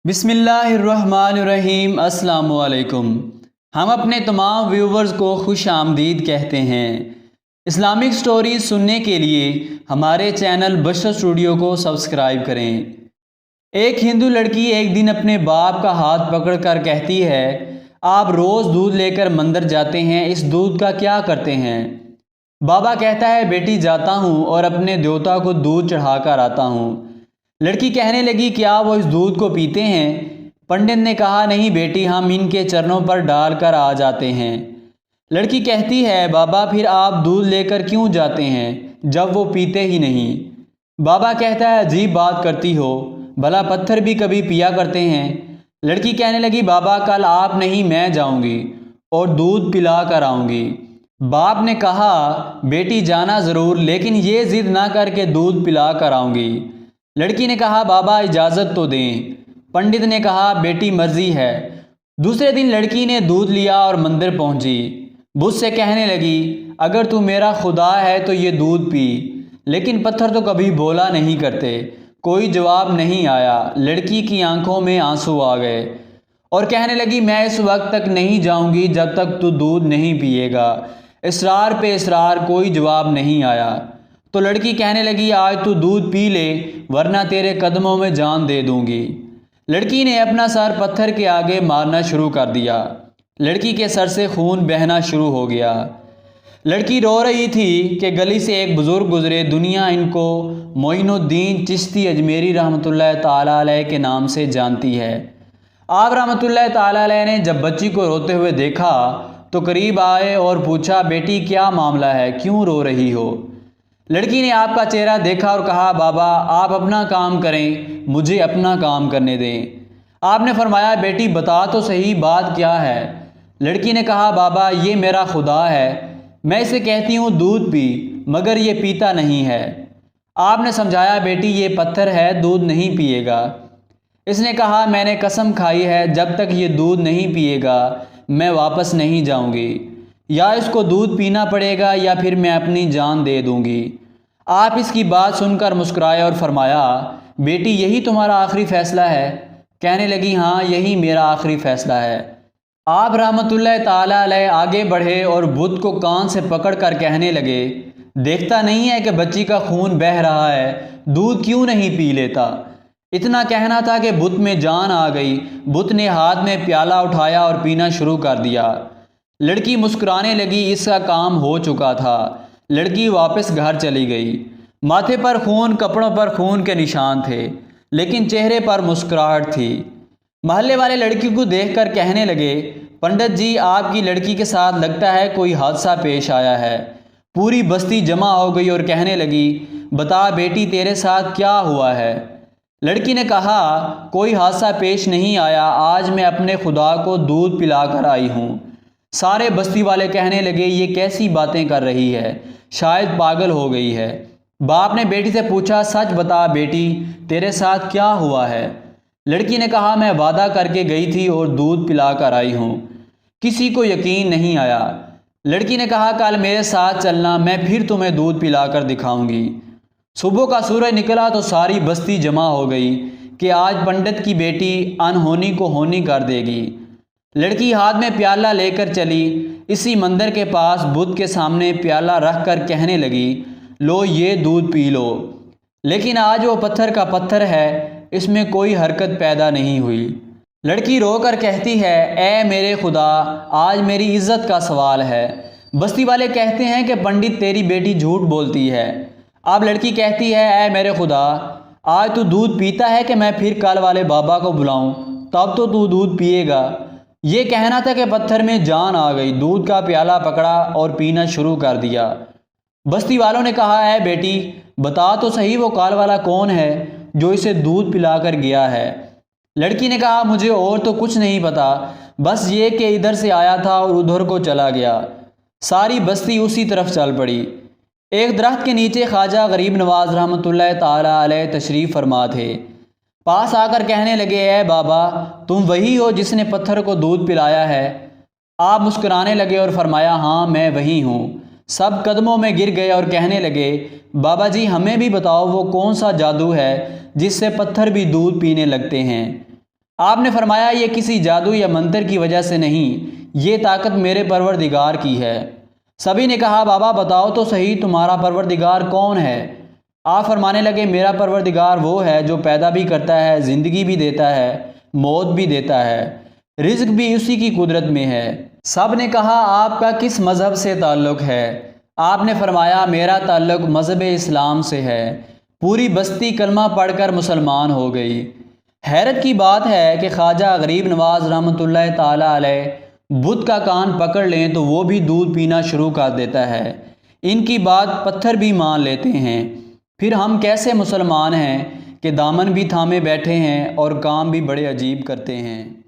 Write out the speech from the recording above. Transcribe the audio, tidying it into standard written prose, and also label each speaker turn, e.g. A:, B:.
A: बिस्मिल्लाहिर्रहमानिर्रहीम अस्सलाम वालेकुम। हम अपने तमाम व्यूवर्स को खुश आमदीद कहते हैं। इस्लामिक स्टोरीज सुनने के लिए हमारे चैनल बशर स्टूडियो को सब्सक्राइब करें। एक हिंदू लड़की एक दिन अपने बाप का हाथ पकड़कर कहती है, आप रोज़ दूध लेकर मंदिर जाते हैं, इस दूध का क्या करते हैं? बाबा कहता है, बेटी जाता हूँ और अपने देवता को दूध चढ़ाकर आता हूँ। लड़की कहने लगी, क्या वो इस दूध को पीते हैं? पंडित ने कहा, नहीं बेटी, हम इनके चरणों पर डालकर आ जाते हैं। लड़की कहती है, बाबा फिर आप दूध लेकर क्यों जाते हैं जब वो पीते ही नहीं? बाबा कहता है, अजीब बात करती हो, भला पत्थर भी कभी पिया करते हैं? लड़की कहने लगी, बाबा कल आप नहीं मैं जाऊंगी और दूध पिला कर आऊँगी। बाप ने कहा, बेटी जाना ज़रूर, लेकिन ये ज़िद ना करके दूध पिला कर आऊँगी। लड़की ने कहा, बाबा इजाज़त तो दें। पंडित ने कहा, बेटी मर्जी है। दूसरे दिन लड़की ने दूध लिया और मंदिर पहुंची। बुत से कहने लगी, अगर तू मेरा खुदा है तो ये दूध पी। लेकिन पत्थर तो कभी बोला नहीं करते। कोई जवाब नहीं आया। लड़की की आंखों में आंसू आ गए और कहने लगी, मैं इस वक्त तक नहीं जाऊंगी जब तक तू दूध नहीं पिएगा। इसरार पे इसरार, कोई जवाब नहीं आया। तो लड़की कहने लगी, आज तू दूध पी ले वरना तेरे कदमों में जान दे दूंगी। लड़की ने अपना सर पत्थर के आगे मारना शुरू कर दिया। लड़की के सर से खून बहना शुरू हो गया। लड़की रो रही थी कि गली से एक बुज़ुर्ग गुजरे। दुनिया इनको मोइनुद्दीन चिश्ती अजमेरी रहमतुल्लाह ताला अलैह के नाम से जानती है। आप रहमतुल्लाह ताला अलैह ने जब बच्ची को रोते हुए देखा तो करीब आए और पूछा, बेटी क्या मामला है, क्यों रो रही हो? लड़की ने आपका चेहरा देखा और कहा, बाबा आप अपना काम करें, मुझे अपना काम करने दें। आपने फरमाया, बेटी बता तो सही बात क्या है? लड़की ने कहा, बाबा ये मेरा खुदा है, मैं इसे कहती हूँ दूध पी, मगर ये पीता नहीं है। आपने समझाया, बेटी ये पत्थर है, दूध नहीं पिएगा। इसने कहा, मैंने कसम खाई है जब तक ये दूध नहीं पिएगा मैं वापस नहीं जाऊँगी, या इसको दूध पीना पड़ेगा या फिर मैं अपनी जान दे दूंगी। आप इसकी बात सुनकर मुस्कुराए और फरमाया, बेटी यही तुम्हारा आखिरी फ़ैसला है? कहने लगी, हाँ यही मेरा आखिरी फ़ैसला है। आप रहमतुल्लाह ताला अलैह आगे बढ़े और बुत को कान से पकड़कर कहने लगे, देखता नहीं है कि बच्ची का खून बह रहा है, दूध क्यों नहीं पी लेता? इतना कहना था कि बुत में जान आ गई। बुत ने हाथ में प्याला उठाया और पीना शुरू कर दिया। लड़की मुस्कुराने लगी, इसका काम हो चुका था। लड़की वापस घर चली गई। माथे पर खून, कपड़ों पर खून के निशान थे, लेकिन चेहरे पर मुस्कुराहट थी। महल्ले वाले लड़की को देखकर कहने लगे, पंडित जी आपकी लड़की के साथ लगता है कोई हादसा पेश आया है। पूरी बस्ती जमा हो गई और कहने लगी, बता बेटी तेरे साथ क्या हुआ है? लड़की ने कहा, कोई हादसा पेश नहीं आया, आज मैं अपने खुदा को दूध पिलाकर आई हूँ। सारे बस्ती वाले कहने लगे, ये कैसी बातें कर रही है, शायद पागल हो गई है। बाप ने बेटी से पूछा, सच बता बेटी तेरे साथ क्या हुआ है? लड़की ने कहा, मैं वादा करके गई थी और दूध पिलाकर आई हूँ। किसी को यकीन नहीं आया। लड़की ने कहा, कल मेरे साथ चलना, मैं फिर तुम्हें दूध पिलाकर दिखाऊंगी। सुबह का सूरज निकला तो सारी बस्ती जमा हो गई कि आज पंडित की बेटी अनहोनी को होनी कर देगी। लड़की हाथ में प्याला लेकर चली। इसी मंदिर के पास बुत के सामने प्याला रख कर कहने लगी, लो ये दूध पी लो। लेकिन आज वो पत्थर का पत्थर है, इसमें कोई हरकत पैदा नहीं हुई। लड़की रोकर कहती है, ए मेरे खुदा, आज मेरी इज्जत का सवाल है। बस्ती वाले कहते हैं कि पंडित तेरी बेटी झूठ बोलती है। अब लड़की कहती है, ए मेरे खुदा, आज तू दूध पीता है कि मैं फिर कल वाले बाबा को बुलाऊं, तब तो तू दूध पिएगा। ये कहना था कि पत्थर में जान आ गई। दूध का प्याला पकड़ा और पीना शुरू कर दिया। बस्ती वालों ने कहा, है बेटी बता तो सही वो काल वाला कौन है जो इसे दूध पिलाकर गया है? लड़की ने कहा, मुझे और तो कुछ नहीं पता, बस ये कि इधर से आया था और उधर को चला गया। सारी बस्ती उसी तरफ चल पड़ी। एक दरख्त के नीचे ख्वाजा गरीब नवाज रहमतुल्लाह ताला अलैह तशरीफ़ फरमा थे। पास आकर कहने लगे, ए बाबा तुम वही हो जिसने पत्थर को दूध पिलाया है? आप मुस्कुराने लगे और फरमाया, हाँ मैं वही हूँ। सब कदमों में गिर गए और कहने लगे, बाबा जी हमें भी बताओ वो कौन सा जादू है जिससे पत्थर भी दूध पीने लगते हैं? आपने फरमाया ये किसी जादू या मंत्र की वजह से नहीं, ये ताकत मेरे परवरदिगार की है। सभी ने कहा बाबा बताओ तो सही तुम्हारा परवरदिगार कौन है। आप फरमाने लगे मेरा परवरदिगार वो है जो पैदा भी करता है, ज़िंदगी भी देता है, मौत भी देता है, रिज़्क भी उसी की कुदरत में है। सब ने कहा आपका किस मज़हब से ताल्लुक़ है। आपने फरमाया मेरा ताल्लुक़ मज़हब इस्लाम से है। पूरी बस्ती कलमा पढ़कर मुसलमान हो गई। हैरत की बात है कि ख्वाजा गरीब नवाज़ रहमतुल्लाह ताला अलैह बुत का कान पकड़ लें तो वो भी दूध पीना शुरू कर देता है। इनकी बात पत्थर भी मान लेते हैं। फिर हम कैसे मुसलमान हैं कि दामन भी थामे बैठे हैं और काम भी बड़े अजीब करते हैं।